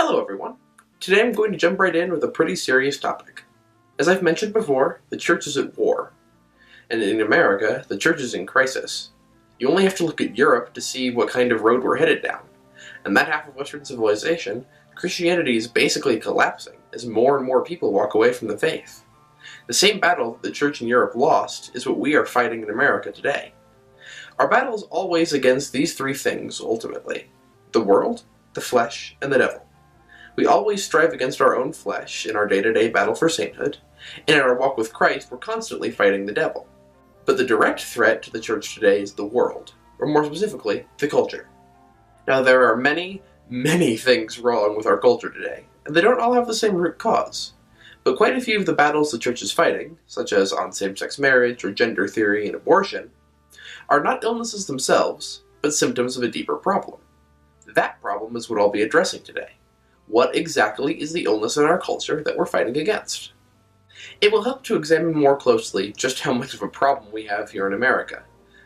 Hello everyone! Today I'm going to jump right in with a pretty serious topic. As I've mentioned before, the church is at war. And in America, the church is in crisis. You only have to look at Europe to see what kind of road we're headed down. And that half of Western civilization, Christianity is basically collapsing as more and more people walk away from the faith. The same battle that the church in Europe lost is what we are fighting in America today. Our battle is always against these three things, ultimately. The world, the flesh, and the devil. We always strive against our own flesh in our day-to-day battle for sainthood, and in our walk with Christ we're constantly fighting the devil. But the direct threat to the church today is the world, or more specifically, the culture. Now there are many, many things wrong with our culture today, and they don't all have the same root cause. But quite a few of the battles the church is fighting, such as on same-sex marriage or gender theory and abortion, are not illnesses themselves, but symptoms of a deeper problem. That problem is what I'll be addressing today. What exactly is the illness in our culture that we're fighting against? It will help to examine more closely just how much of a problem we have here in America.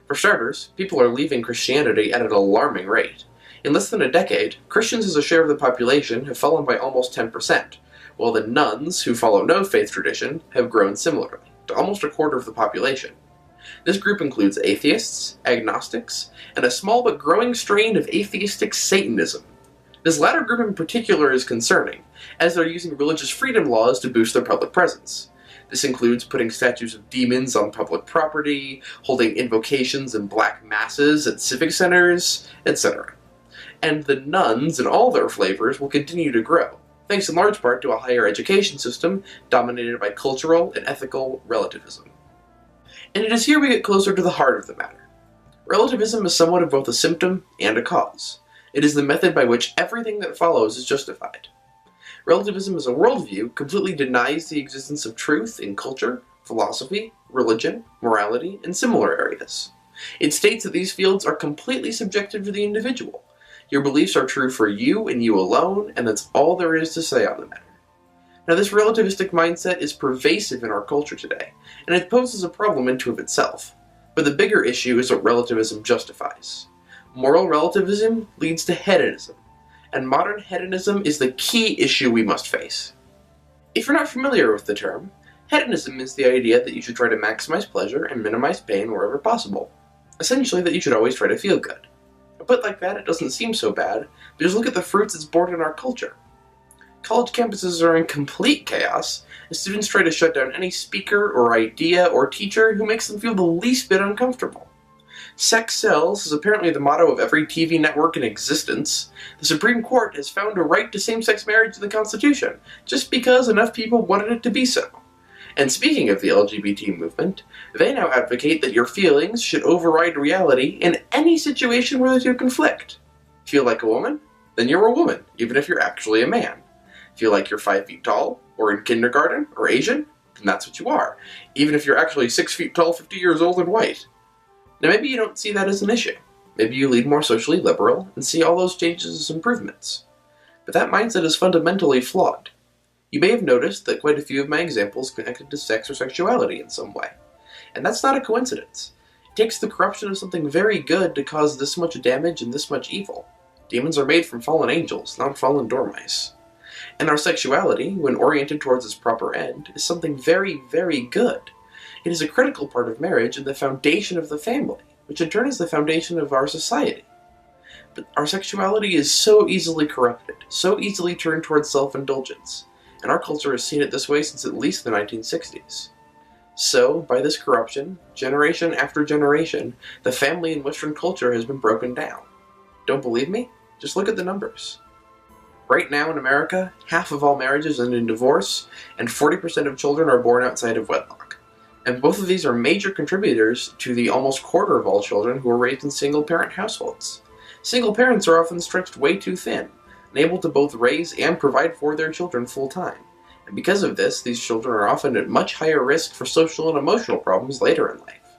For starters, people are leaving Christianity at an alarming rate. In less than a decade, Christians as a share of the population have fallen by almost 10%, while the nuns, who follow no faith tradition, have grown similarly, to almost a quarter of the population. This group includes atheists, agnostics, and a small but growing strain of atheistic Satanism. This latter group in particular is concerning, as they're using religious freedom laws to boost their public presence. This includes putting statues of demons on public property, holding invocations and black masses at civic centers, etc. And the nuns in all their flavors will continue to grow, thanks in large part to a higher education system dominated by cultural and ethical relativism. And it is here we get closer to the heart of the matter. Relativism is somewhat of both a symptom and a cause. It is the method by which everything that follows is justified. Relativism as a worldview completely denies the existence of truth in culture, philosophy, religion, morality, and similar areas. It states that these fields are completely subjective to the individual. Your beliefs are true for you and you alone, and that's all there is to say on the matter. Now, this relativistic mindset is pervasive in our culture today, and it poses a problem into of itself. But the bigger issue is what relativism justifies. Moral relativism leads to hedonism, and modern hedonism is the key issue we must face. If you're not familiar with the term, hedonism is the idea that you should try to maximize pleasure and minimize pain wherever possible. Essentially, that you should always try to feel good. But like that, it doesn't seem so bad, because look at the fruits it's borne in our culture. College campuses are in complete chaos, as students try to shut down any speaker or idea or teacher who makes them feel the least bit uncomfortable. Sex sells is apparently the motto of every TV network in existence. The Supreme Court has found a right to same-sex marriage in the Constitution, just because enough people wanted it to be so. And speaking of the LGBT movement, they now advocate that your feelings should override reality in any situation where the two conflict. Feel like a woman? Then you're a woman, even if you're actually a man. Feel like you're 5 feet tall, or in kindergarten, or Asian? Then that's what you are, even if you're actually 6 feet tall, 50 years old, and white. Now maybe you don't see that as an issue. Maybe you lead more socially liberal and see all those changes as improvements. But that mindset is fundamentally flawed. You may have noticed that quite a few of my examples connected to sex or sexuality in some way. And that's not a coincidence. It takes the corruption of something very good to cause this much damage and this much evil. Demons are made from fallen angels, not fallen dormice. And our sexuality, when oriented towards its proper end, is something very, very good. It is a critical part of marriage and the foundation of the family, which in turn is the foundation of our society. But our sexuality is so easily corrupted, so easily turned towards self-indulgence, and our culture has seen it this way since at least the 1960s. So, by this corruption, generation after generation, the family in Western culture has been broken down. Don't believe me? Just look at the numbers. Right now in America, half of all marriages end in divorce, and 40% of children are born outside of wedlock. And both of these are major contributors to the almost quarter of all children who are raised in single-parent households. Single parents are often stretched way too thin, unable to both raise and provide for their children full-time. And because of this, these children are often at much higher risk for social and emotional problems later in life.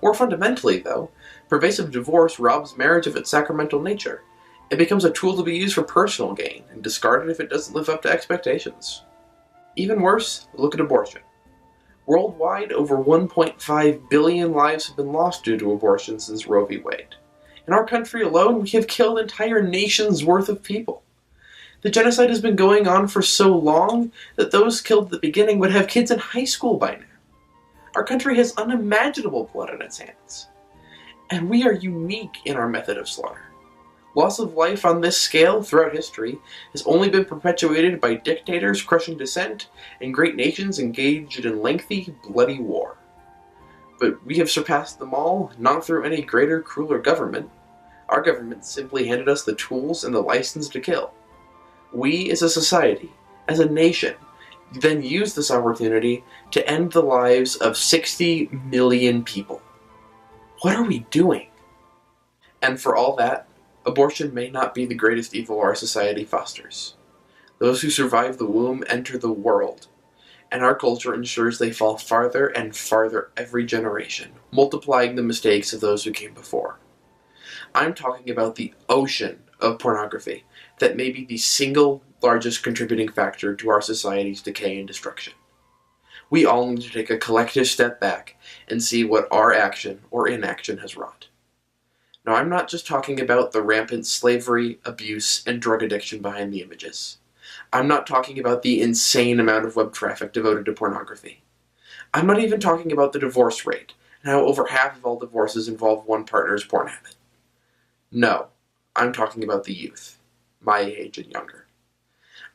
More fundamentally, though, pervasive divorce robs marriage of its sacramental nature. It becomes a tool to be used for personal gain, and discarded if it doesn't live up to expectations. Even worse, look at abortion. Worldwide, over 1.5 billion lives have been lost due to abortion since Roe v. Wade. In our country alone, we have killed entire nations' worth of people. The genocide has been going on for so long that those killed at the beginning would have kids in high school by now. Our country has unimaginable blood on its hands. And we are unique in our method of slaughter. Loss of life on this scale throughout history has only been perpetuated by dictators crushing dissent and great nations engaged in lengthy, bloody war. But we have surpassed them all, not through any greater, crueler government. Our government simply handed us the tools and the license to kill. We, as a society, as a nation, then used this opportunity to end the lives of 60 million people. What are we doing? And for all that, abortion may not be the greatest evil our society fosters. Those who survive the womb enter the world, and our culture ensures they fall farther and farther every generation, multiplying the mistakes of those who came before. I'm talking about the ocean of pornography that may be the single largest contributing factor to our society's decay and destruction. We all need to take a collective step back and see what our action or inaction has wrought. Now, I'm not just talking about the rampant slavery, abuse, and drug addiction behind the images. I'm not talking about the insane amount of web traffic devoted to pornography. I'm not even talking about the divorce rate, and how over half of all divorces involve one partner's porn habit. No, I'm talking about the youth, my age and younger.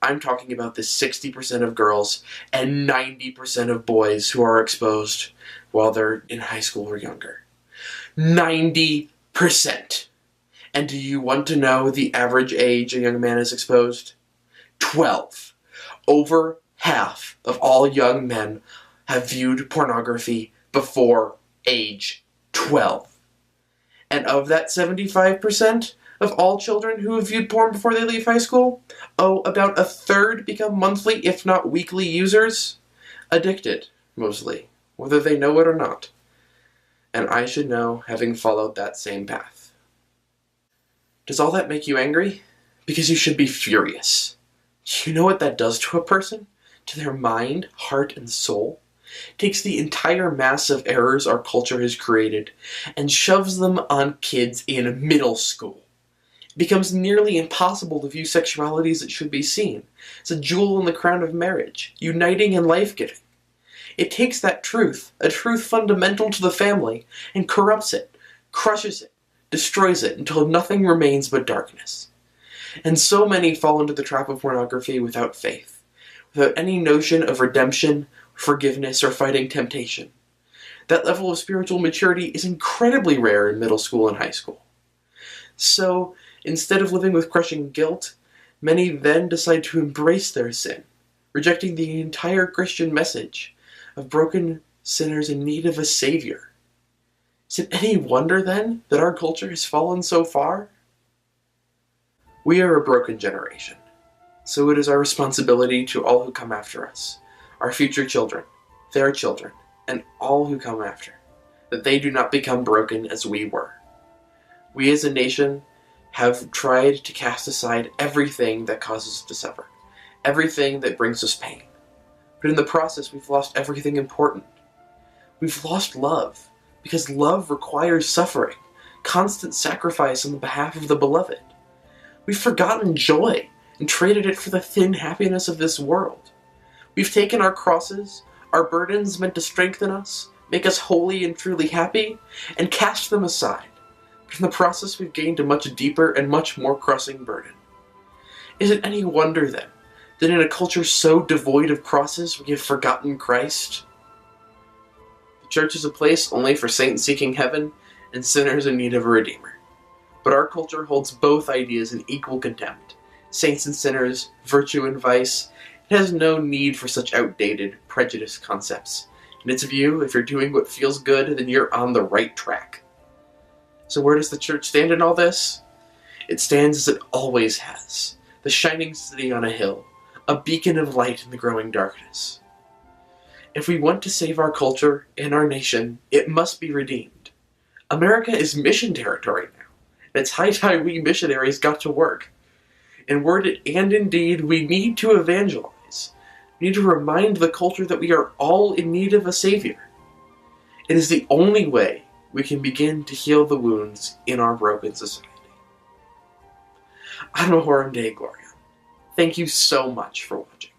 I'm talking about the 60% of girls and 90% of boys who are exposed while they're in high school or younger. 90%! And do you want to know the average age a young man is exposed? 12. Over half of all young men have viewed pornography before age 12. And of that 75% of all children who have viewed porn before they leave high school, about a third become monthly, if not weekly users. Addicted, mostly, whether they know it or not. And I should know, having followed that same path. Does all that make you angry? Because you should be furious. Do you know what that does to a person? To their mind, heart, and soul? It takes the entire mass of errors our culture has created and shoves them on kids in middle school. It becomes nearly impossible to view sexuality as it should be seen. It's a jewel in the crown of marriage, uniting and life-giving. It takes that truth, a truth fundamental to the family, and corrupts it, crushes it, destroys it until nothing remains but darkness. And so many fall into the trap of pornography without faith, without any notion of redemption, forgiveness, or fighting temptation. That level of spiritual maturity is incredibly rare in middle school and high school. So, instead of living with crushing guilt, many then decide to embrace their sin, rejecting the entire Christian message of broken sinners in need of a savior. Is it any wonder, then, that our culture has fallen so far? We are a broken generation, so it is our responsibility to all who come after us, our future children, their children, and all who come after, that they do not become broken as we were. We as a nation have tried to cast aside everything that causes us to suffer, everything that brings us pain. But in the process, we've lost everything important. We've lost love, because love requires suffering, constant sacrifice on the behalf of the beloved. We've forgotten joy and traded it for the thin happiness of this world. We've taken our crosses, our burdens meant to strengthen us, make us holy and truly happy, and cast them aside. But in the process, we've gained a much deeper and much more crushing burden. Is it any wonder, then, that in a culture so devoid of crosses, we have forgotten Christ? The church is a place only for saints seeking heaven and sinners in need of a redeemer. But our culture holds both ideas in equal contempt. Saints and sinners, virtue and vice. It has no need for such outdated, prejudiced concepts. In its view, if you're doing what feels good, then you're on the right track. So where does the church stand in all this? It stands as it always has. The shining city on a hill, a beacon of light in the growing darkness. If we want to save our culture and our nation, it must be redeemed. America is mission territory now. It's high time we missionaries got to work. In word and in deed, we need to evangelize. We need to remind the culture that we are all in need of a savior. It is the only way we can begin to heal the wounds in our broken society. I'm Ahoram Dei Gloria. Thank you so much for watching.